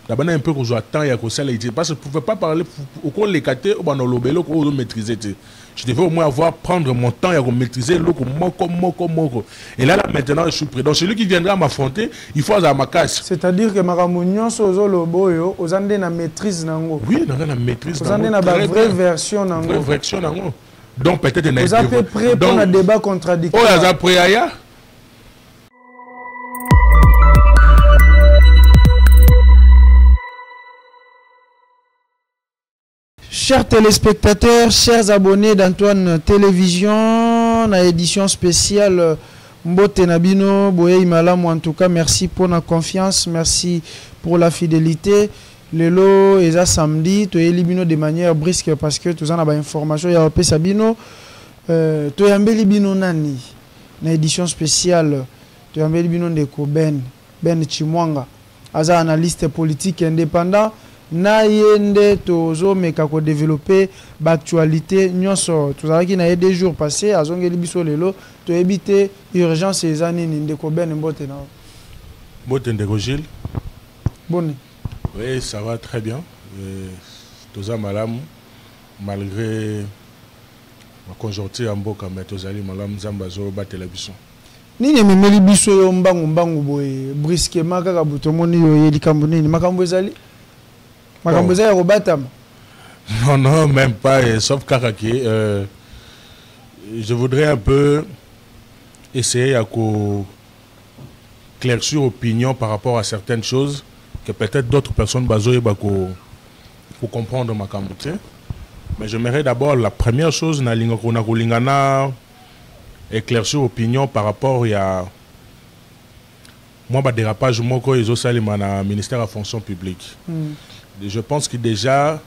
D'abord, un peu qu'on attend et qu'on s'allait dire. Parce que je ne pouvais pas parler au cours les catés, au banolobelo, au maîtriser. Je devais au moins prendre mon temps et maîtriser l'eau moko. Et là, maintenant, je suis prêt. Donc, celui qui viendra m'affronter, il faut avoir ma casse. C'est-à-dire que Maramounion, Sozo Loboyo, aux Andés na maîtrise nango. Oui, dans la maîtrise. Aux Andés na vraie version nango. Vraie version nango. Donc, peut-être vous êtes peu prêt pour un débat contradictoire. Oh, vous êtes prêt à Chers téléspectateurs, chers abonnés d'Antoine Télévision, la édition spéciale Mbote Nabino, Boye Imalam, en tout cas, merci pour la confiance, merci pour la fidélité. Le lot est à samedi, tu es libino de manière brisque parce que tu as des informations, il y a un Sabino, tu es un libino nani, la édition spéciale, tu es un libino de Ben Chimwanga, as analyste politique indépendant. Na yende tozo meka ko développer l'actualité nyonso tozala ki na des jours passés azongeli biso lelo to éviter urgence ces années ndeko ben mbote na mbote ndeko Gilles bonne oui ça va très bien toza malamu malgré ma conjoncture en mboka mais tozali malamu zamba zo batela biso nini memeli biso yo mbangu boye brusquement kaka buto moni yo yeli kambo nini makambo ezali non, même pas, sauf Karaki. Je voudrais un peu essayer à claircir opinion par rapport à certaines choses que peut-être d'autres personnes bazoé pour comprendre ma cambouté. Mais j'aimerais d'abord la première chose, éclaircir opinion par rapport à moi, dérapage, moi, ils ont ministère de la fonction publique. Je pense que déjà,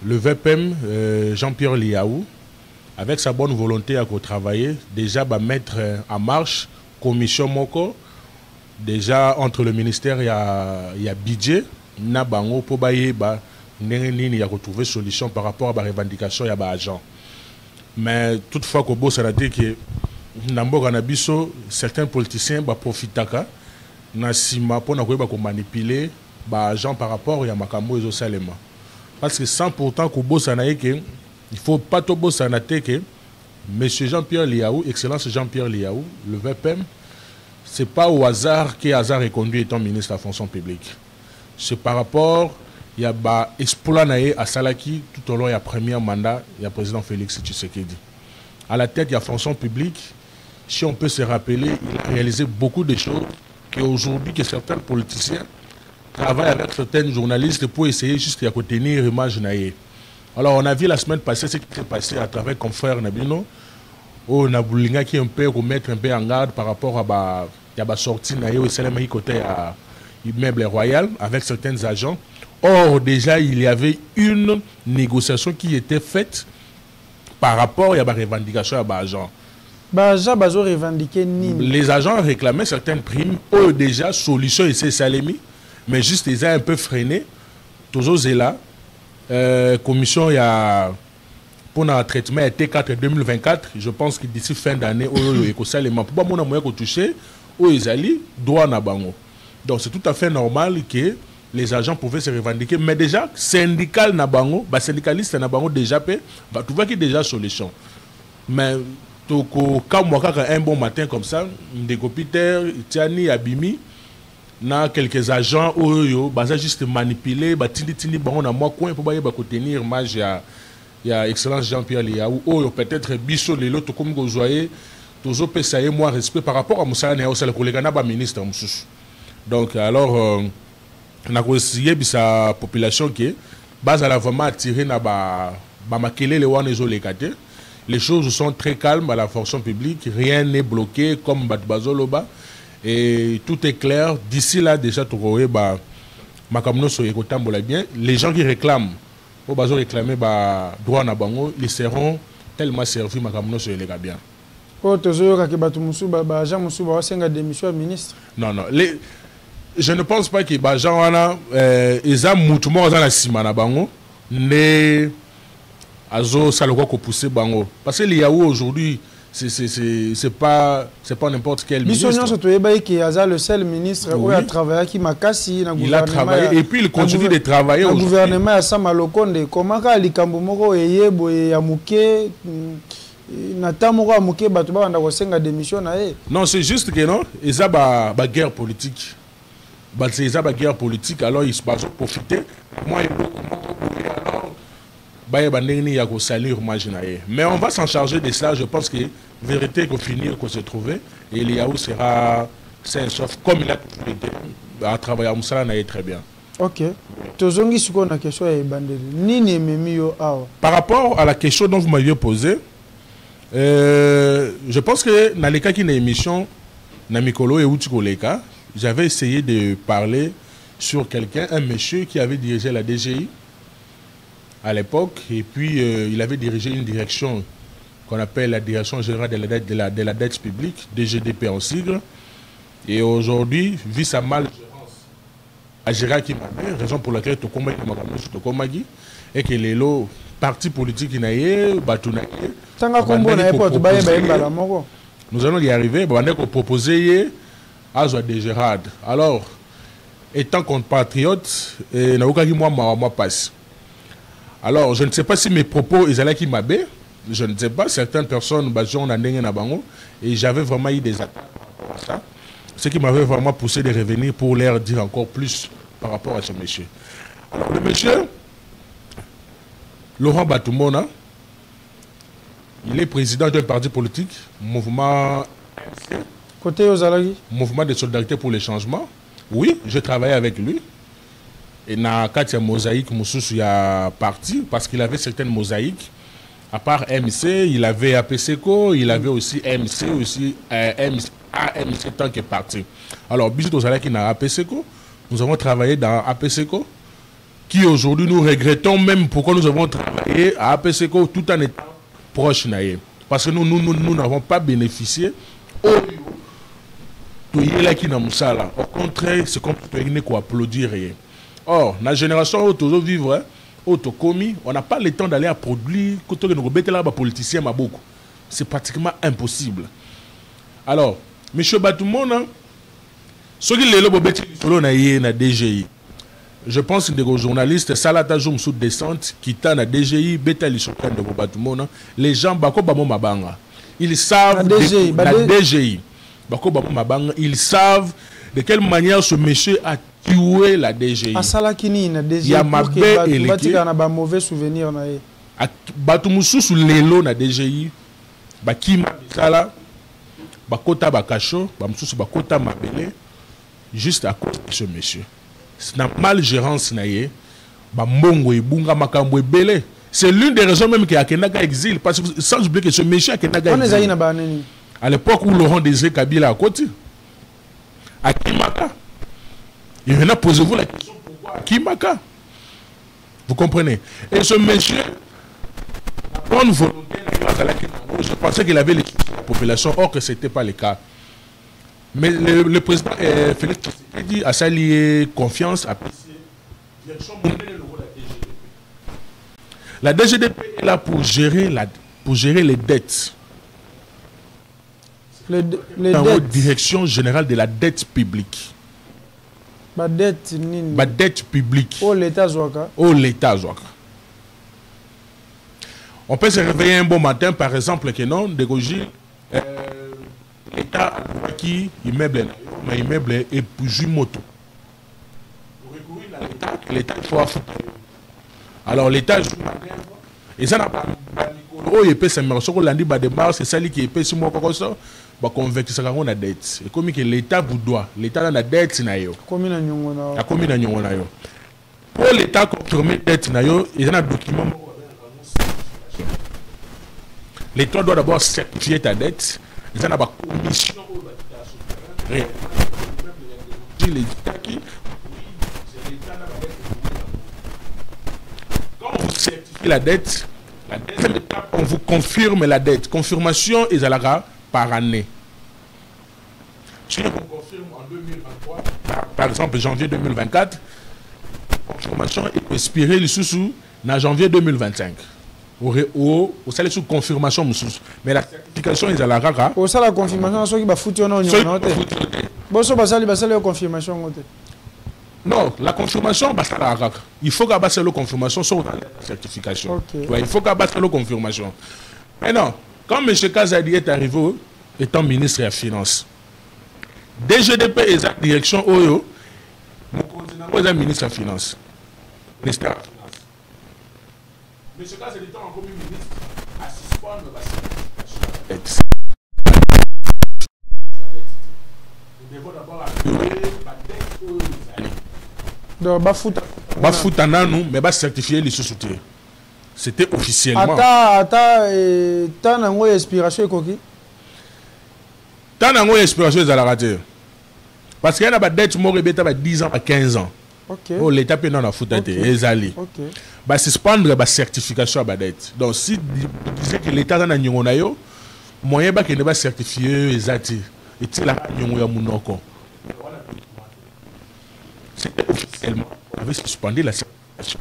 le VPM, Jean-Pierre Liaou, avec sa bonne volonté à travailler, déjà va mettre en marche commission Moko. Déjà, entre le ministère, il y a budget, Nabango, pour trouver solution par rapport à la revendication, il y a agent. Mais toutefois, Kobo, ça a dit que certains politiciens profitent pour manipuler agent par rapport à Makambo et Salema. Parce que sans pourtant qu'il ne faut pas tout que M. Jean-Pierre Liaou, Excellence Jean-Pierre Liaou, le VPM, ce n'est pas au hasard que hasard est conduit étant ministre de la fonction publique. C'est par rapport il y a Espoulanae à Salaki tout au long du premier mandat, il y a le président Félix Tshisekedi. À la tête de la fonction publique, si on peut se rappeler, il a réalisé beaucoup de choses qu'aujourd'hui que certains politiciens travaille avec certains journalistes pour essayer juste de tenir l'image. Alors on a vu la semaine passée ce qui s'est passé à travers confrère Nabino, où Naboulinga qui est un peu remettre un peu en garde par rapport à la sortie de côté à immeuble royal avec certains agents. Or déjà il y avait une négociation qui était faite par rapport à la revendication à l'agent. Les agents réclamaient certaines primes, ou déjà solution et c'est Salemi. Mais juste, ils ont un peu freiné. Toujours là. Commission, il y a pour un traitement T4 2024. Je pense que d'ici fin d'année, il y a touché où ils allaient droit à Bango. Donc, c'est tout à fait normal que les agents pouvaient se revendiquer. Mais déjà, syndical Nabango, syndicaliste Nabango déjà paie, tu vois qu'il y a déjà solution. Mais quand moi, un bon matin comme ça, des copiteurs, Tiani, Abimi, na quelques agents oyo baza juste manipuler batindi bango na moi coin pour tenir image ya excellence Jean-Pierre Liaou oyo peut-être biso lelo to comme go joyer tozo pesaye moi respect par rapport à musala na osala kolega na ba ministre mususu. Donc alors na ko essayer bisa population qui bazala vraiment attirer na ba makelele wana ezo lekate. Les choses sont très calmes à la fonction publique, rien n'est bloqué comme Batbazoloba. Et tout est clair. D'ici là, déjà, les gens qui réclament, pour réclamer droit à Bango, ils seront tellement servis les bien. Non. Je ne pense pas que les gens ils ont moutement dans la Simana Bango, mais Azo Saloko Poussé Bango. Parce qu'il y a aujourd'hui c'est pas n'importe quel ministre. Le seul ministre qui a travaillé qui m'a cassé. Il a travaillé et puis il continue de travailler. Le gouvernement a Samalokonde. Comment il Kambumoko et Yebo et Amouké Natamoko Amouké Batuba a démission. Non, c'est juste que non, ils ont une guerre politique. Ils ont une guerre politique, alors ils se profiter. Moi, mais on va s'en charger de ça. Je pense que vérité qu'on finit qu'on se trouver et Eliaou sera sain sauf comme il a été à travailler à Moussala très bien. Ok. Par rapport à la question dont vous m'aviez posée, je pense que dans les cas qui une émission Namikolo et Utikoleka, j'avais essayé de parler sur quelqu'un, un monsieur qui avait dirigé la DGI à l'époque, et puis il avait dirigé une direction qu'on appelle la Direction Générale de la Dette Publique, DGDP en sigle, et aujourd'hui, vu sa malgérance à Gérard Kimabé, raison pour laquelle Tokomagi, et que les lots partis politiques qui n'aient nous allons y arriver, on a proposé à de Gérard. Alors, étant compatriote, moi passe. Alors, je ne sais pas si mes propos, ils allaient qui m'abaient. Je ne sais pas. Certaines personnes, et j'avais vraiment eu des attaques par rapport à ça. Ce qui m'avait vraiment poussé de revenir pour leur dire encore plus par rapport à ce monsieur. Alors, le monsieur, Laurent Batoumona, il est président d'un parti politique, mouvement Mouvement de solidarité pour le changement. Oui, je travaillais avec lui. Et dans Katia Mosaïque, il y a parti parce qu'il avait certaines mosaïques. À part MC, il avait APCO, il avait aussi MC, aussi AMC tant que parti. Alors, Bijou Ozala qui n'a APCO, nous avons travaillé dans APCO, qui aujourd'hui nous regrettons même pourquoi nous avons travaillé à APCO tout en étant proches. Parce que nous n'avons pas bénéficié au contraire, c'est comme pour applaudir. Or, la génération où toujours vivre, on n'a pas le temps d'aller à produire quand on a des politiciens. C'est pratiquement impossible. Alors, M. Batoumona, ce qui est le DGI, je pense que les journalistes, Salata Joum sous descente, qui t'a na DGI, Betali Sokan de Batoumona, les gens, ils savent la DGI. Ils savent de quelle manière ce monsieur a tué la DGI. Il y a un mauvais souvenir. Batoumoussou sous l'élo na DGI. Bakima Bisala. Bakota Bakacho. Bamoussou Bakota Mabele. Juste à cause de ce monsieur. C'est une malgérance. C'est l'une des raisons même qu'il y a Kenaga exil. Parce que sans oublier que ce monsieur a Kenaga exil. À l'époque où Laurent Désiré Kabila à côté, à Kimaka, il venait poser-vous la question pourquoi à Kimaka. Vous comprenez? Et ce monsieur, la bonne volonté, je pensais qu'il avait les populations, or que ce n'était pas le cas. Mais le président Félix Tshisekedi a s'allié confiance à la DGDP est là pour gérer les dettes. Les Direction générale de la dette publique. La dette publique. Oh, l'État Zouaka. On peut se réveiller un bon matin, par exemple, que non, de Goji, l'État qui immeuble et puis moto. Pour recourir à l'État, il faut affronter. Alors l'État joue et ça n'a pas. Oh, il peut c'est ça qui est payé sur moi comme ça. Bah convaincre ça qu'on a dette. Et comme que l'État vous doit, l'État a la dette na yo. Comme na nyongona yo. Pour l'État confirmer dette na yo, il y a un document. L'État doit d'abord certifier ta dette. Il y a une commission. Quand vous certifiez la dette, la deuxième étape, on vous confirme la dette. Confirmation, ils allaient par année. Si on confirme en 2023, par exemple janvier 2024, la confirmation est expirée le sous en janvier 2025. au salaire sous confirmation. Mais la certification, ils ont la rara. Au salaire la confirmation, ceux qui va foutre en union. Bon, ça va la confirmation. Non, la confirmation, c'est la rara. Il faut qu'à passer la confirmation sur la certification. Okay. Ouais, il faut qu'à passer la confirmation. Maintenant, quand M. Kazadi est arrivé étant ministre des Finances, DGDP et la direction OYO, nous continuons à ministre des Finances. Ministère des Finances. M. Kazadi est encore ministre à suspendre la certification. Nous devons d'abord appuyer la dette OYO. Donc, Bafouta nous, mais certifier les sous-soutiens. C'était officiellement. Attends, t'as une expiration coquille. T'as une expiration de la rater. Parce qu'il y a des dettes qui ont 10 ans à 15 ans. Ok. Oh, l'État peut non foutre les alliés. Ok. Bah suspendre la certification à la dette. Donc si disait que l'État a un moyen bah qu'il ne va certifier les alliés. Et tu là nyongo munoko. C'était officiellement. On avait suspendu la certification.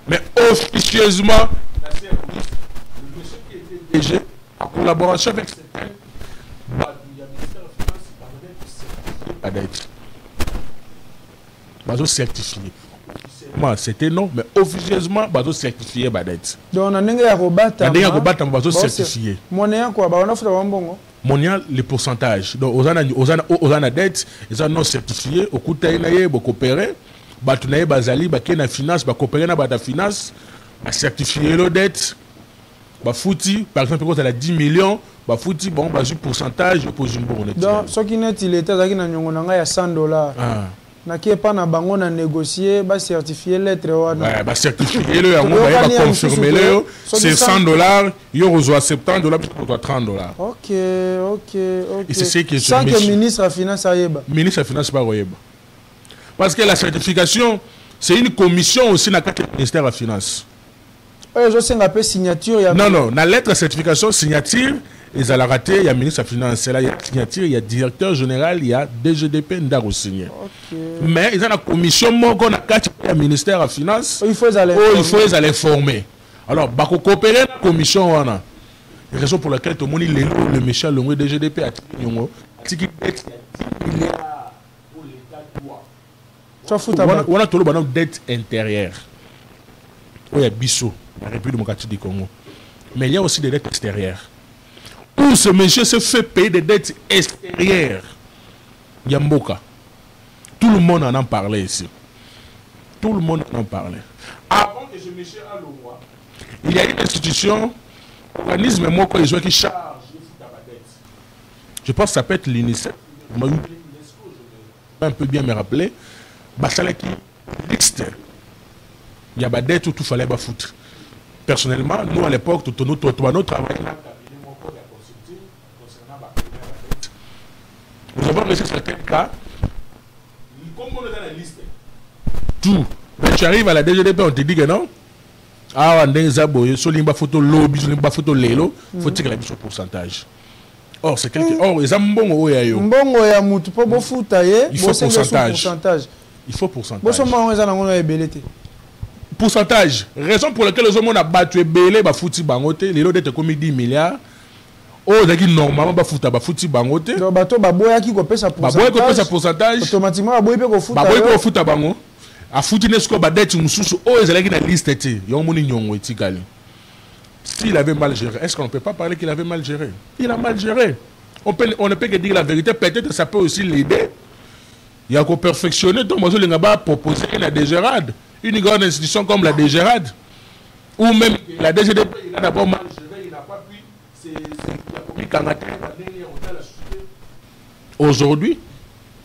Mais officieusement, la CRI, le monsieur qui était DG, en collaboration avec certains, il y a le ministère des Finances, il va certifier la dette. Bazo certifié. Officiellement, c'était non, mais officieusement, bazo certifié la dette. Donc, on a un robata. On a un robata, bazo certifié. Monnaie quoi? On a fait un bon. Monnaie, les pourcentages. Donc, aux ana dette, ils ont non certifié, au coup de coopérer. Batunaye bazali bake na finance ba coopérer na bata finance ba certifier le dette ba fouti par exemple quand elle a 10 millions ba fouti bon ba ju pourcentage pour une bonne. Donc ce qui net il était zaki na nyongo na nga ya $100 na qui pas na bango na négocier ba certifier lettre wana ouais ba certifier le yango ba confirmer le c'est $100 yo reçoit $70 pour $30. OK. Et c'est ce qui est sans que ministre de finance ayeba. Ministre de finance pas ayeba. Parce que la certification, c'est une commission aussi dans le ministère de la Finance. Je sais un peu signature. Non, dans la lettre de certification, signature, ils ont raté, il y a ministre de la Finance, il y a signature, il y a directeur général, il y a DGDP, Ndaro signé. Mais ils ont une commission, qu'on a le ministère de la Finance, il faut les aller former. Alors, il faut coopérer avec la commission. La raison pour laquelle tout le monde, le méchant, le DGDP, a dit qu'il y a 10 milliards. On a tout le monde dette intérieure. Il y a Bissau, la République démocratique du Congo. Mais il y a aussi des dettes extérieures. Où ce monsieur se fait payer des dettes extérieures. Yamboka. Tout le monde en a parlé ici. Tout le monde en a parlé. Avant que ce monsieur aille au roi, il y a une institution, organisme qui charge la dette. Je pense que ça peut être l'UNICEF. Je vais un peu bien me rappeler. Basalaki liste. Il y a des dettes où tout fallait foutre. Personnellement, nous à l'époque, tout notre travail nous avons reçu certains cas. Comme on est dans la liste, tout. Quand tu arrives à la DGDP, on te dit que non. Ah, on a des solimba photo lobby, solimba photo lelo, faut tirer la mission pourcentage. Or, c'est quelqu'un. Or, ils ont mbongo yayo. Mbongo ya mutu po bo futa ye, il faut pourcentage. Il faut pourcentage. Pourcentage. Raison pour laquelle les hommes ont battu belé ba fouti bangote, les lots d'être comme 10 milliards. Oh, daki normalement ba fouta ba fouti bangote. Donc bato ba boya ki ko pesa pourcentage. Ba boya ko pesa pourcentage. Automatiquement ba boya pe ko futa. Ba boya ko futa bango. A fouti nesko ba dette mususu. Oh, ezalaki na liste té. Yo moni nyongo etikali. S'il avait mal géré, est-ce qu'on ne peut pas parler qu'il avait mal géré? Il a mal géré. On ne peut que dire la vérité. Peut-être que ça peut aussi l'aider. Il y a qu'au perfectionner, donc moi je l'ai proposé la DGRAD, une grande institution comme la DGRAD, ou même la DGDP, il a d'abord mal géré, il n'a pas pu, aujourd'hui,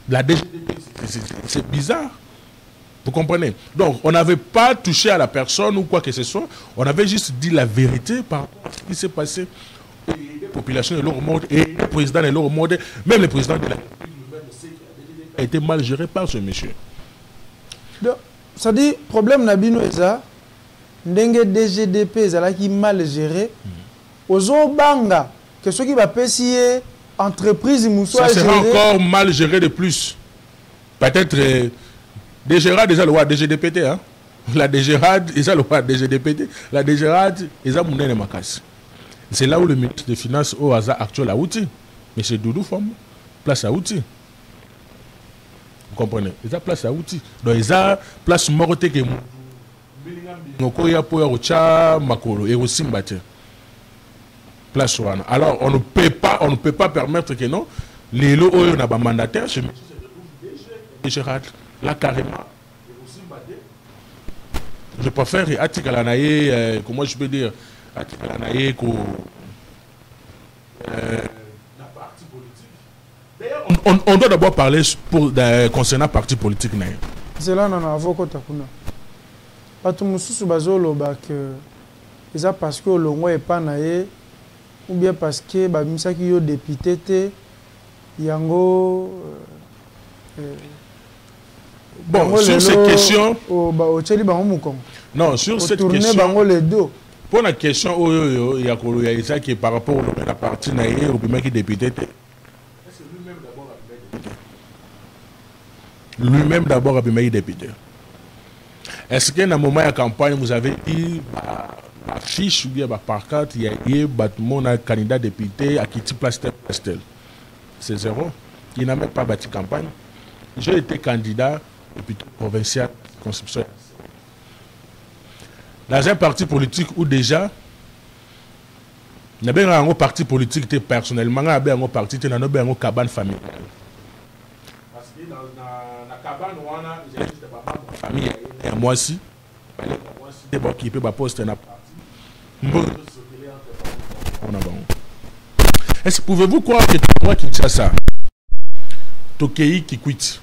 la DGDP, c'est bizarre. Vous comprenez? Donc, on n'avait pas touché à la personne ou quoi que ce soit, on avait juste dit la vérité par rapport à ce qui s'est passé. Et les populations de leur monde, et le président de leur monde, même le président de la République a été mal géré par ce monsieur. Ça dit, problème Nabino Eza, ndenge DGDP Eza qui mal géré, aux banga, que ceux qui va payer entreprise ça sera encore mal géré de plus. Peut-être déjà la loi DGDPT, hein? La DGRAD, ils ont le DGDPT, la DGRAD, ils ont mon makasi. C'est là où le ministre des Finances au hasard actuel a outil. Mais c'est Doudou Fom, place à outil. Vous comprenez? Ils ont place à outil. Donc ils ont place morte que Makolo et aussi place. Alors on ne peut pas permettre que non. Les lots on a un mandataire, là carrément. Je préfère Atikalanaye, comment je peux dire, Atikalanaye la partie politique. D'ailleurs, on doit d'abord parler concernant la partie politique. C'est là qu'on a avocat. Pas tout le monde que c'est parce que le roi est pas naïe ou bien parce que Misaki yo député yango. Bon, sur ces questions. Non, sur cette question. Pour la question, il y a qui par rapport à la partie naïe ou bien qui député. Est-ce que lui-même d'abord a bien député? Est-ce qu'à un moment de la campagne, vous avez dit, affiche ou bien par carte, il y a eu un candidat député à qui tu places tel? C'est zéro. Il n'a même pas bâti campagne. J'ai été candidat député provincial constitutionnel. Dans un parti politique où déjà, il y a un parti politique personnellement, il y a un parti qui est un cabane familial. Parce que dans la cabane, il y a une famille, moi aussi, il y a qui peut poster un parti. Est-ce que pouvez-vous croire que moi qui dis ça, Tokei qui quitte?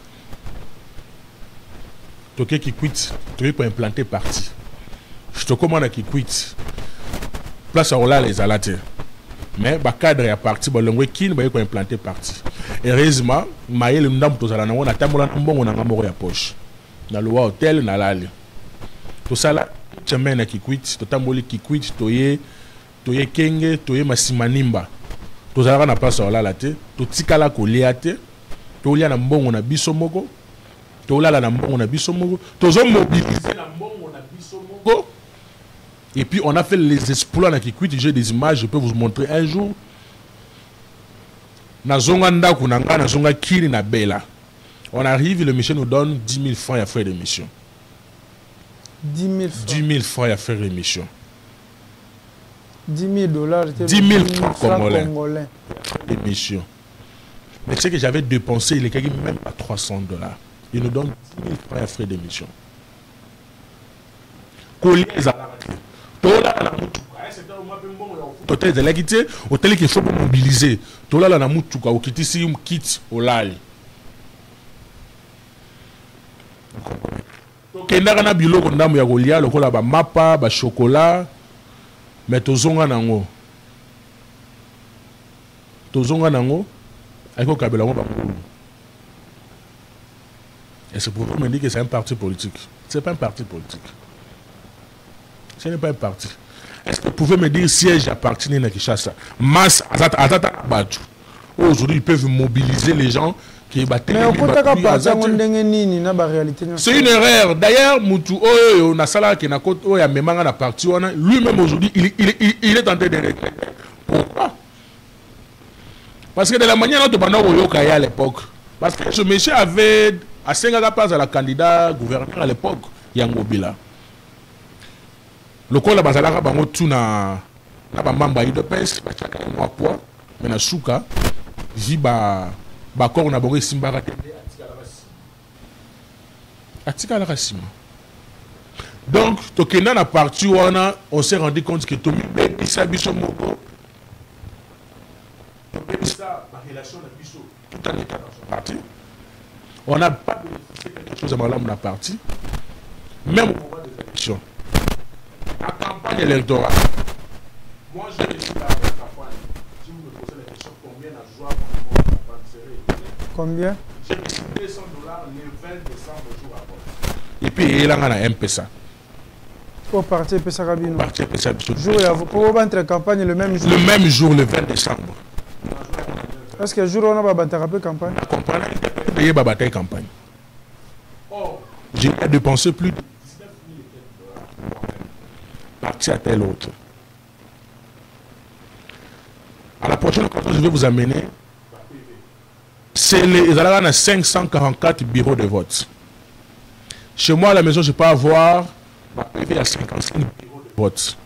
Tokei qui quitte, tu peux implanter parti. Je te commande qui quitte. Place à là les alates. Mais le cadre est parti, le qui va implanter parti. Heureusement, maïe le ndam to zala na wona tamola mbongo na ngamoro ya poche. Na loi hôtel na lali. Tout ça là, chemin qui quitte, to tamboli qui quitte, toye kenge, toye masimanimba. To zala na place à là te, to tikala ko liate, to lia na mbongo na biso moko. To lala na mbongo na biso moko. To zo mobiliser na mbongo na biso moko. Et puis on a fait les exploits dans Kikwit, j'ai des images, je peux vous montrer un jour. Na zonga ndaku nanga na zonga kiri na bela. On arrive, le monsieur nous donne 10 000 francs à faire d'émission. 10 000 francs. 10 000 francs à faire d'émission. 10 000 dollars. 10 000 francs congolais. D'émission. Mais c'est que j'avais dépensé, il est même pas 300 dollars. Il nous donne 10 000 francs à faire d'émission. Collier hôtel de l'équité, hôtel qu'il faut mobiliser. Tout là, la moutuka, au kitisi, kit, au lali. Kendara bilo kondamu ya golia, le kola ba mapa, ba chocolat, mais tozonga nango. Tozonga nango, avec au kabela ba mulu. Et c'est pour vous me dire que c'est un parti politique. C'est pas un parti politique. Ce n'est pas un parti. Est-ce que vous pouvez me dire siège appartient à Kinshasa? Masse, aujourd'hui, ils peuvent mobiliser les gens qui battent. Mais c'est une erreur. D'ailleurs, Moutou, on a ça qui n'a pas de parti. Lui-même aujourd'hui, il est en train de regretter. Pourquoi? Parce que de la manière dont on a à l'époque, parce que ce monsieur avait à 5 places à la candidat gouverneur à l'époque, Yango Bila. Le col bazalaka bango tuna na ba mamba de pes ba chaka mo poids mais na suka ji ba corps na bongo simbaka te atika la kasima. Donc tokenda na parti wana on s'est rendu compte que Tomi Bisa biso moko ça la relation na biso tout en état dans son parti on n'a pas de quelque chose à mal dans la partie même au moment des élections. La campagne électorale. Moi, je suis là avec la campagne. Si vous me posez la question, combien la joie pour la campagne serait? Combien? J'ai reçu $200 le 20 décembre, jour avant. Et puis, il y a un MPSA. Pour partir PSA Rabino. Partir PSA. Jour et vous pouvez battre la campagne le même jour. Le même jour, le 20 décembre. Est-ce que le jour où on va battre la campagne? La campagne, il y a battre la campagne. Or, j'ai dépensé plus de 19 000 parti à tel autre. À la prochaine conférence, je vais vous amener. C'est les 544 bureaux de vote. Chez moi, à la maison, je peux avoir ma PV à 55 bureaux de vote.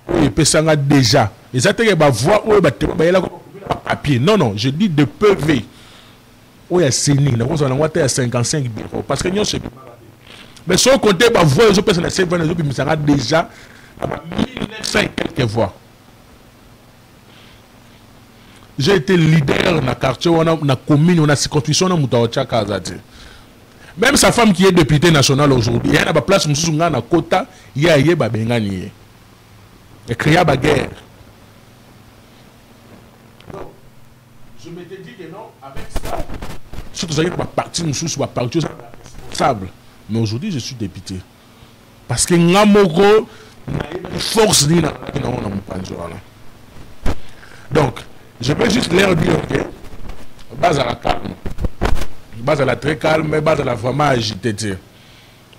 Oui, ça déjà. Les attaques voix ou papier. Non, non, je dis de PV. Oui, il y a 55 bureaux. Parce que nous, c'est. Mais si on compte ma voix, les autres personnes, ça déjà 1900 et quelques voix. J'ai été leader dans le quartier, dans la commune, dans la circonscription, dans la Kazati. Même sa femme qui est députée nationale aujourd'hui, il y a une place où il y a un quota, il y a un bengani. Il y a une guerre. Je m'étais dit que non, avec ça, surtout que ma partie, ma partie responsable. Mais aujourd'hui, je suis député. Parce que nous avons une force de donc, je peux juste leur dire que base à la calme, base à la très calme, mais base à la vraiment agitée.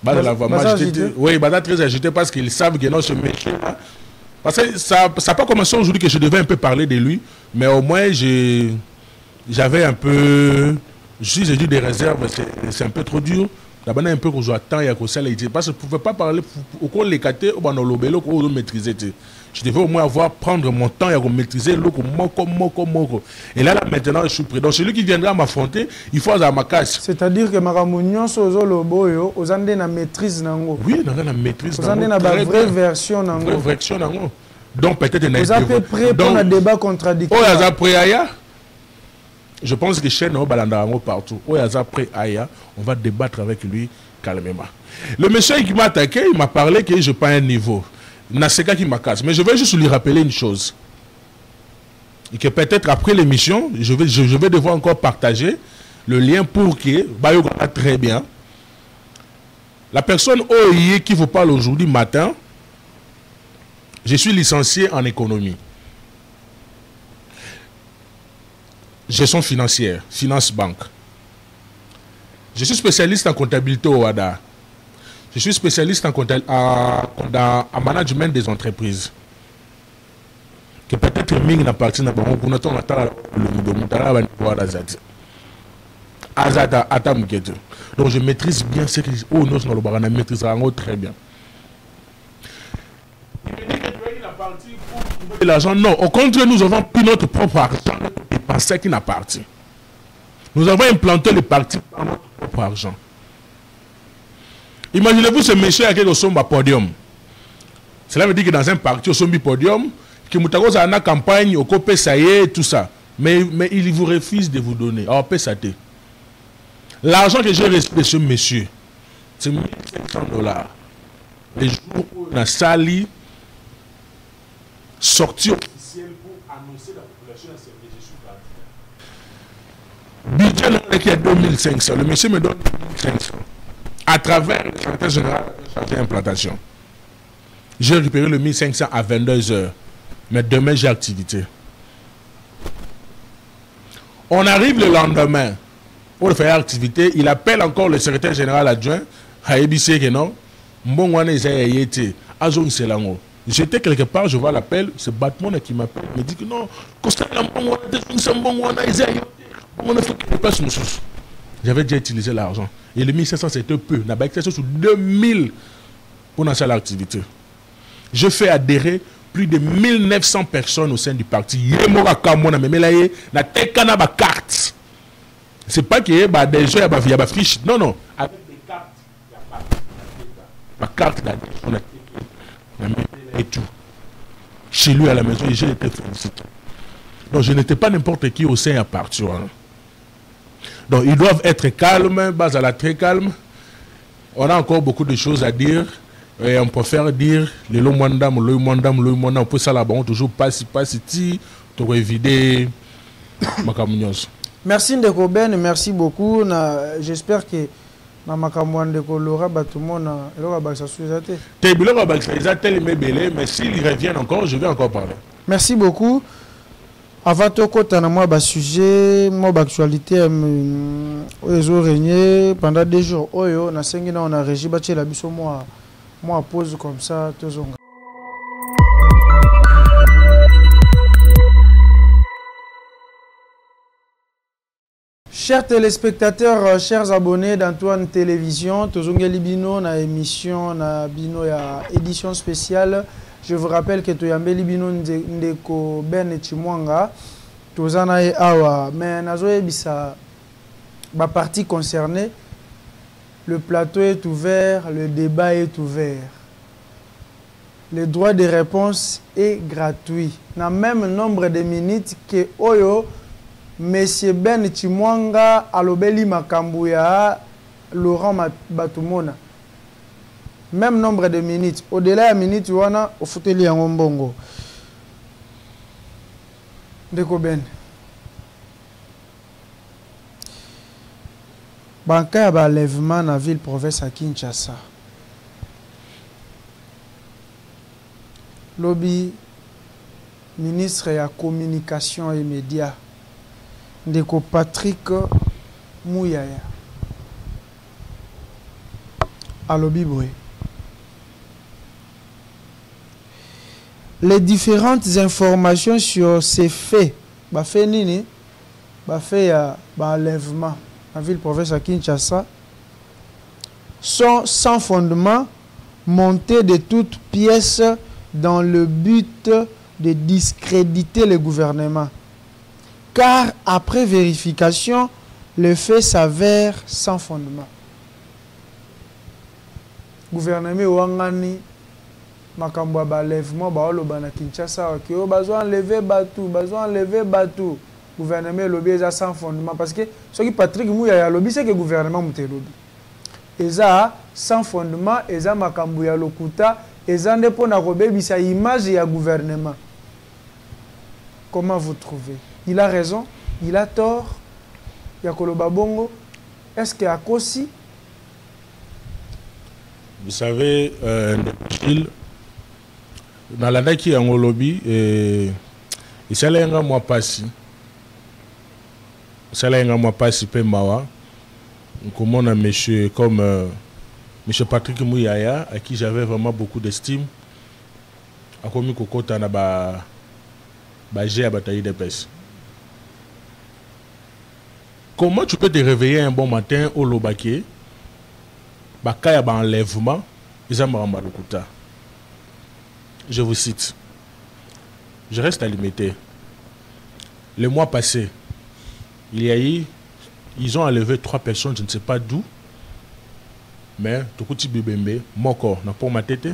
Base à la vraiment agitée. Oui, base à très agitée parce qu'ils savent que non, ce métier-là. Parce que ça n'a pas commencé aujourd'hui que je devais un peu parler de lui, mais au moins j'avais un peu. J'ai dit des réserves, c'est un peu trop dur. D'abord, un peu qu'on joue à temps et à cause de parce que je ne pouvais pas parler au cours de l'écaté ou dans l'obélo qu'on maîtriser. Je devais au moins prendre mon temps et maîtriser l'eau moko. Et là, maintenant, je suis prêt. Donc, celui qui viendra m'affronter, il faut avoir ma casse. C'est-à-dire que ma ramunion sur l'oboyo, aux andes na maîtrise nango. Oui, dans la maîtrise. Aux andes na vraie version nango. Vraie version nango. Donc, peut-être vous êtes prêt pour un débat contradictoire. Oh, vous êtes prêt à je pense que chez nous, partout, on va débattre avec lui calmement. Le monsieur qui m'a attaqué, il m'a parlé que je n'ai pas un niveau. Naseka qui m'a cassé. Mais je vais juste lui rappeler une chose. Et que peut-être après l'émission, je vais devoir encore partager le lien pour que, très bien, la personne qui vous parle aujourd'hui matin, je suis licencié en économie. Gestion financière, finance banque. Je suis spécialiste en comptabilité au WADA. Je suis spécialiste en management des entreprises. Que peut-être Ming n'a parti dans le donc je maîtrise bien ce que nous maîtrisons très bien. L'argent, non. Au contraire, nous avons pris notre propre argent et pensé qu'il n'a parti. Nous avons implanté le parti par notre propre argent. Imaginez-vous ce monsieur avec le sombre podium. Cela veut dire que dans un parti au sombre podium, que Moutago a une campagne au copé ça y est, tout ça. Mais il vous refuse de vous donner. Alors, PSAT. L'argent que j'ai reçu de ce monsieur, c'est $1 500. Les jours où on a sali, sortie officielle pour annoncer la population à servir. Je suis parti. Budget qui est 2500. Le monsieur me donne 2500. À travers le secrétaire général de l'implantation. J'ai récupéré le 1500 à 22h. Mais demain, j'ai activité. On arrive le lendemain pour faire activité. Il appelle encore le secrétaire général adjoint. Haïbissé que non. Mbongwane Isaïe été. Azon Selango. J'étais quelque part, je vois l'appel, ce Batman qui m'appelle, me dit que non, j'avais déjà utilisé l'argent. Et le 1500 c'était peu. N'a pas sur 2000 pour lancer l'activité. Je fais adhérer plus de 1900 personnes au sein du parti. C'est pas qu'il y a des gens qui ont des friches. Non, non. Avec des cartes, il n'y a pas. Ma carte d'adhésion et tout. Chez lui à la maison, j'ai été félicité. Donc je n'étais pas n'importe qui au sein à partir. Donc ils doivent être calmes, base à la très calme. On a encore beaucoup de choses à dire. Et on peut faire dire le mandam, on peut ça là-bas, on toujours pas si pour éviter ma camionneuse. Merci Ndeko Ben, merci beaucoup. J'espère que na makamwa Ndeko Laura batumona eloko baksa suzate. Te biloko baksa tellement belé, mais s'il revient encore, je vais encore parler. Merci beaucoup. Avant de côté na moi sujet, moi actualité oyo régné pendant 2 jours. Oyo na sengi na on a régi bache la biso moi Moi, pose comme ça, tout. Chers téléspectateurs, chers abonnés d'Antoine Télévision, Tozonge Libino, na émission, na bino ya édition spéciale. Je vous rappelle que Toyambe Libino ndeko Ben Chimwanga, Tozana e awa, mais nazoe bisa ba partie concernée. Le plateau est ouvert, le débat est ouvert. Le droit de réponse est gratuit. Na même nombre de minutes que Oyo Monsieur Ben Chimwanga alobeli makambu ya Laurent Batumona. Même nombre de minutes. Au-delà de minutes, wana ofuteli yango mbongo. Ndeko Ben. Banka ya balèvement na ville province à Kinshasa. Lobby ministre ya communication et médias. Ndeko Patrick Mouyaya. Alobi Boé. Les différentes informations sur ces faits, fait nini, fait enlèvement en ville province à Kinshasa, sont sans fondement, montées de toutes pièces dans le but de discréditer le gouvernement. Car après vérification, le fait s'avère sans fondement. Gouvernement Wangani, Makamba balèvement, Baoloba na Kinshasa, ok, besoin enlever Batou. Gouvernement lobby est sans fondement. Parce que ce qui Patrick Mouyaya lobby, c'est que le gouvernement mouté lobby. Et ça, sans fondement, et ça, Makambouya Lokuta, et ça, n'est pas na image et gouvernement. Comment vous trouvez? Il a raison, il a tort. Yakoloba Bongo, est-ce qu'il y a Kosi? Vous savez, dans la date qui est en lobby, il s'est allé un mois passé. Il s'est allé un mois passé, comme on a monsieur comme monsieur Patrick Mouyaya, à qui j'avais vraiment beaucoup d'estime, a commis Kokota na ba j'ai à bataille de pêche. Comment tu peux te réveiller un bon matin au Lobake, Bakaya ba enlèvement, Izamara Lukuta. Je vous cite. Je reste à limiter. Le mois passé, ils ont enlevé 3 personnes, je ne sais pas d'où, mais Tokuti Bibembe, mon corps n'a pas ma tête,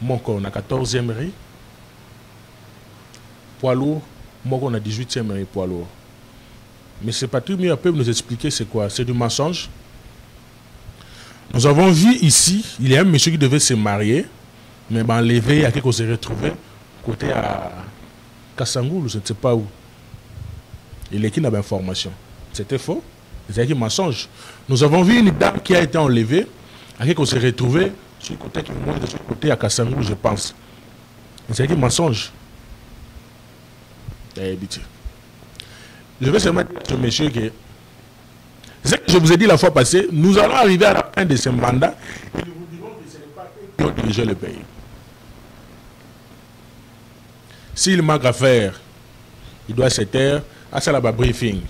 mon corps n'a 14e rue, poids lourd, mon corps n'a 18e rue, poids lourd. Mais c'est pas tout mieux, peut nous expliquer c'est quoi? C'est du mensonge. Nous avons vu ici, il y a un monsieur qui devait se marier, mais enlevé, il y a quelqu'un qui s'est retrouvé côté à Kassangoul, je ne sais pas où. Il est qui n'a pas d'information. C'était faux. C'est un mensonge. Nous avons vu une dame qui a été enlevée, à quelqu'un qui s'est retrouvé sur le côté, de ce côté à Kassangoul, je pense. C'est un mensonge. Je vais seulement dire à ce monsieur que ce que je vous ai dit la fois passée, nous allons arriver à la fin de ce mandat et nous vous dirons que ce n'est pas eux qui ont dirigé le pays. S'il manque à faire, il doit se taire à ça la briefing.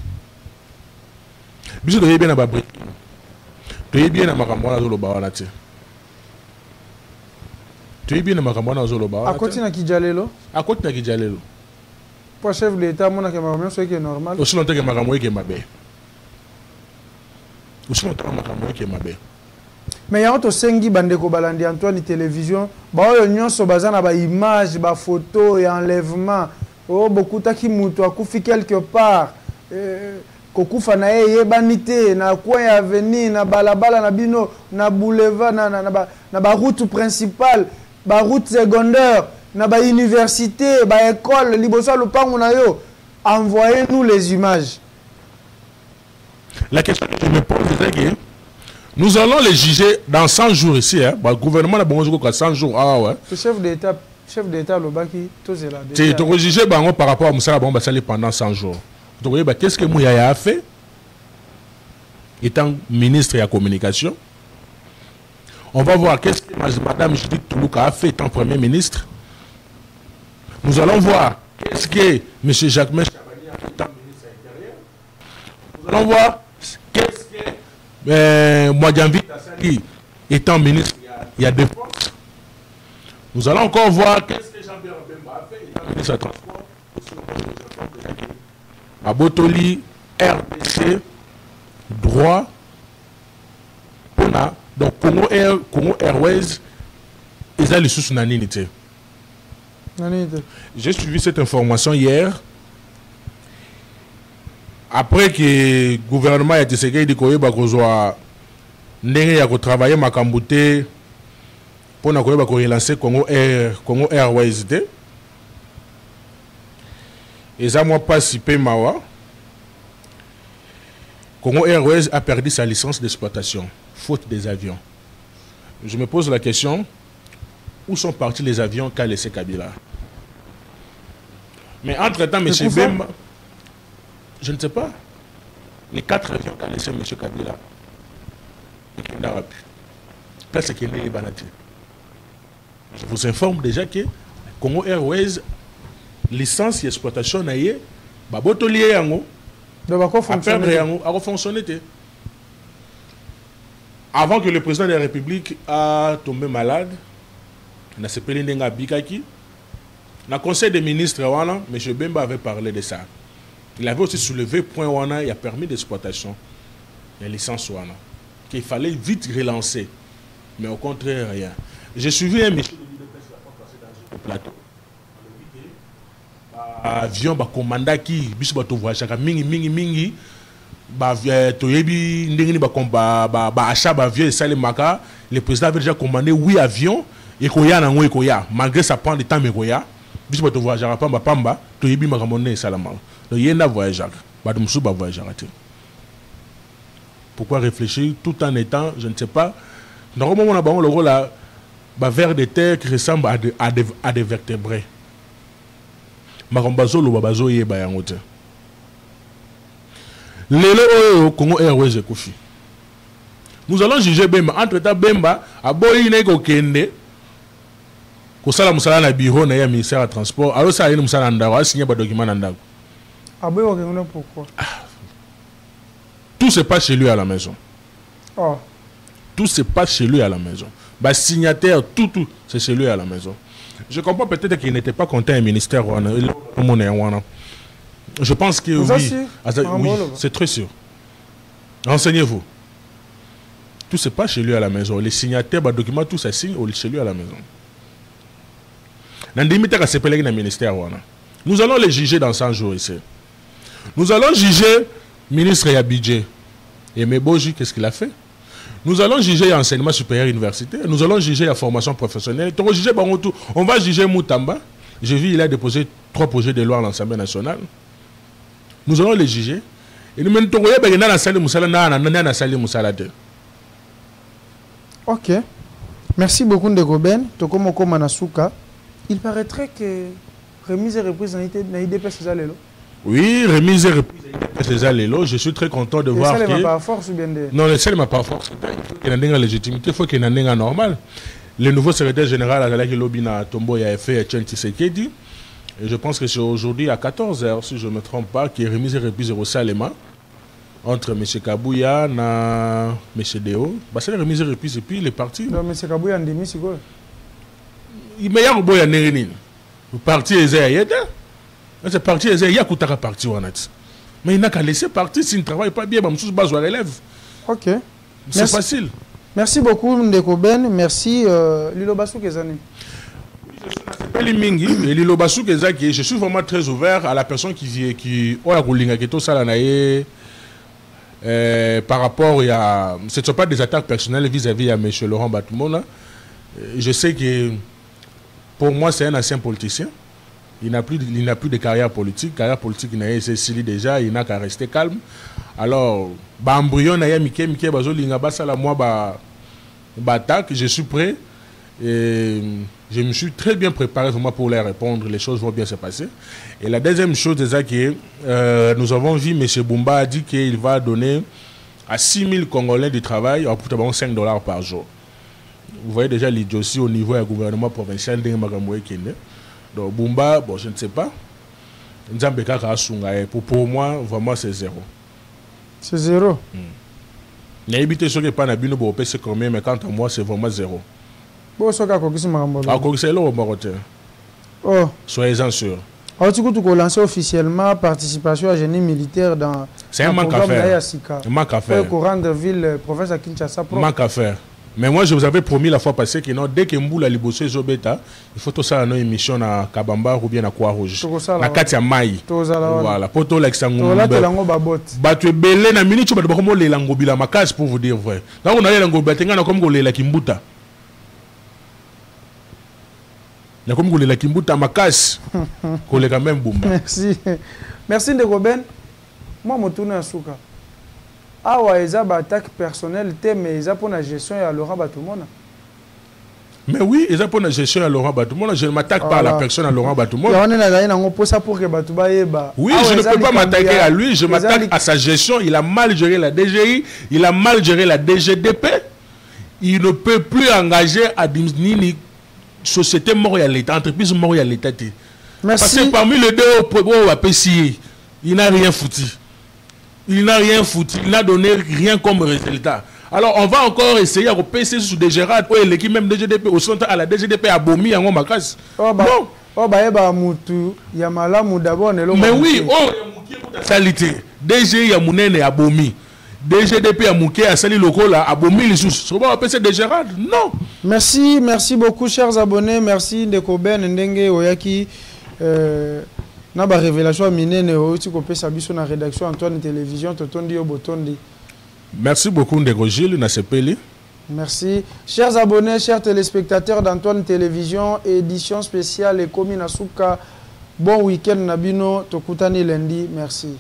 Bisous de bien à la briefing. Tu es bien à ma campagne dans le bas. Tu es bien à ma campagne dans le bas. À côté de Kijalelo. À côté de Kijalelo. Pour chef de l'État, mon camarade, c'est normal. Aussi longtemps que ma campagne est ma belle. Aussi longtemps que ma campagne est ma belle. Mais il y a un sengi bandeko balandi Antoine télévision, ba oyo nyonso bazana ba image, ba photo et enlèvement. Oh beaucoup taki mutu akufi quelque part. Kokufa na ye banité na coin avenue na balabala na bino na boulevard na ba route principale, ba route secondaire, na ba université, ba école liboso lupango na yo. Envoyez-nous les images. La question que je me pose c'est que nous allons les juger dans 100 jours ici. Hein. Le gouvernement a besoin de 100 jours. Ah ouais. Le chef d'État, le Baki, tout c'est là. Tu es jugé par rapport à Moussa Bomba Sali pendant 100 jours. Donc, qu'est-ce que Mouyaya a fait, étant ministre de la communication? On va voir qu'est-ce que Mme Judith Toulouka a fait étant Premier ministre. Nous allons voir qu'est-ce que M. Jacques Chabani a fait étant ministre intérieur. Nous allons voir qu'est-ce que Mwadiamvi Tassali étant ministre il y a 2 fois. Nous allons encore voir qu'est-ce que Jean-Pierre Bemba a fait étant ministre des Transports. Abotoli, RDC, droit, donc Congo Airways, ils ont les sous-naninités. J'ai suivi cette information hier. Après que le gouvernement a été séqué, il a dit travailler ma cambouté pour relancer Congo Airways. Et ça, moi, pas si Mawa. Congo Airways a perdu sa licence d'exploitation, faute des avions. Je me pose la question, où sont partis les avions qu'a laissé Kabila? Mais entre-temps, M. Bemba, je ne sais pas, les 4 avions qu'a laissé M. Kabila, c'est qu'il est Banati. Je vous informe déjà que Congo Airways, licence d'exploitation, babotolier yango, a fonctionné. Avant que le président de la République a tombé malade, on a s'appelé Nenga Bikaki. Dans le conseil des ministres, M. Bemba avait parlé de ça. Il avait aussi soulevé point wana, il y a permis d'exploitation, il y a licence wana, qu'il fallait vite relancer. Mais au contraire, rien. J'ai suivi un monsieur de plateau. Avion ba commanda qui biso ba to voyage mingi ba toyebi ndenge ni ba achat ba avion et maka, le président avait déjà commandé 8 avions et koya nango e koya malgré ça prend du temps mais koya biso ba to voyage pamba toyebi makamone salama donc yenda voyageur ba dumsu ba voyageur. Pourquoi réfléchir tout en étant, je ne sais pas, normalement on a le rôle là ba vers des terres qui ressemblent à des vertébrés. Lelo Congo Airways Kofi. Nous allons juger Bemba. Entre-temps, Bemba a boyi neko kende. Kosala musala na bureau na ya ministère des Transports. Alors ça a une musala ndako, a signé ba document ndako. Ah boyi okende pourquoi? Tout se passe chez lui à la maison. Oh. Tout se passe chez lui à la maison. Bah signataire, tout, c'est chez lui à la maison. Je comprends peut-être qu'il n'était pas content au ministère. Je pense que oui. Oui, c'est très sûr. Renseignez-vous. Tout se passe chez lui à la maison. Les signataires, les documents, tout ça signe chez lui à la maison. Nous allons les juger dans 100 jours ici. Nous allons juger le ministre Yabidje. Et Meboji, qu'est-ce qu'il a fait? Nous allons juger l'enseignement supérieur universitaire. Nous allons juger la formation professionnelle. On va juger Moutamba. J'ai vu il a déposé 3 projets de loi à l'Assemblée nationale. Nous allons les juger. Et nous mettons ok. Merci beaucoup Ndegoben. Tokomoko Manasuka. Il paraîtrait que remise et reprise n'a IDP Cézalelo. Oui, remise et reprise Cézalelo. Je suis très content de voir que... Ça n'est pas force ou bien de... Non, ça n'est pas force. Il faut qu'il y ait une légitimité, il faut qu'il y ait une normale. Le nouveau secrétaire général à la Lobina Tombo a fait Etienne Tshisekedi. Et je pense que c'est aujourd'hui à 14h, si je ne me trompe pas, qu'il y a remise et reprise au Salema entre M. Kabouya et M. Deo. Bah, c'est la remise et reprise et puis il est parti. Non, M. Kabouya a demi, c'est quoi? Il y a un boy à Nérénine. Le parti est Zayeda. C'est parti est Zayeda qui a parti. Mais il n'a qu'à laisser partir s'il ne travaille pas bien. Il va relève. Ok. C'est facile. Merci beaucoup, Ndeko Ben. Merci, Lilo Bassou Kezani. Je suis vraiment très ouvert à la personne qui par rapport à... Ce ne sont pas des attaques personnelles vis-à-vis à M. Laurent Batmouna. Je sais que pour moi, c'est un ancien politicien. Il n'a plus de carrière politique. Carrière politique, il n'a essayé déjà, il n'a qu'à rester calme. Alors, je suis prêt. Et je me suis très bien préparé pour les répondre. Les choses vont bien se passer. Et la deuxième chose, c'est que nous avons vu M. Bumba a dit qu'il va donner à 6 000 Congolais du travail pour $5 par jour. Vous voyez déjà l'idiotie au niveau du gouvernement provincial de Magamoué Kende. Donc Bumba, bon, je ne sais pas. Pour moi, vraiment, c'est zéro. C'est zéro. Il y a évité ce qui n'est pas Nabino pour PC combien, mais quant à moi, c'est vraiment zéro. Bon, c'est quoi que c'est le Marocain. Oh. Soyez-en sûrs. Alors, tu peux lancer officiellement participation à génie militaire dans. C'est un manque à faire. Un manque à faire. Pour rendre ville, province à Kinshasa. Manque à faire. Mais moi, je vous avais promis la fois passée que dès que Mboula Liboso et Zobeta, il faut tout ça dans une émission à Kabamba ou bien à Croix-Rouge. Na Katia Mai. Voilà. Pour tout l'exango. Batu belé na minute tu vas comme les langobila makas pour vous dire vrai. Quand on a les langobila, tenga na comme les la kimbuta. Na comme les la kimbuta makas. Collé quand même boum. Merci. Merci Ndekoben. Moi mon tourner à Souka. Ah ouais, ils ont attaque personnelle, mais ils ont pour la gestion à Laurent Batumona. Mais oui, ils ont pour la gestion à Laurent Batumona. Je ne m'attaque pas à la personne à Laurent Batumona. Oui, je ne peux pas m'attaquer à lui, je m'attaque à sa gestion. Il a mal géré la DGI, il a mal géré la DGDP. Il ne peut plus engager à une société montréalais, entreprise montréalais. Parce que parmi les deux, il n'a rien foutu. Il n'a rien foutu, il n'a donné rien comme résultat. Alors on va encore essayer à repasser sur des Gérard, l'équipe même DGDP, au centre à la DGDP à Bomi, en Makas. Non. Mais oui, salité. DG Yamounene à Bomi. DGDP à Mouké, à Sali Lokola, à Bomi, les sous. On va repasser des Gérard. Non. Merci beaucoup, chers abonnés. Merci Ndekoben, Ndenge, Oyaki. Na ba révélation minene aussi ko pesa biso na rédaction Antoine Télévision totondi yo botondi. Merci beaucoup Ndeko Gilles na sepeli. Merci. Chers abonnés, chers téléspectateurs d'Antoine Télévision, édition spéciale et Komi Nasuka. Bon week-end Nabino, tokutani lundi. Merci.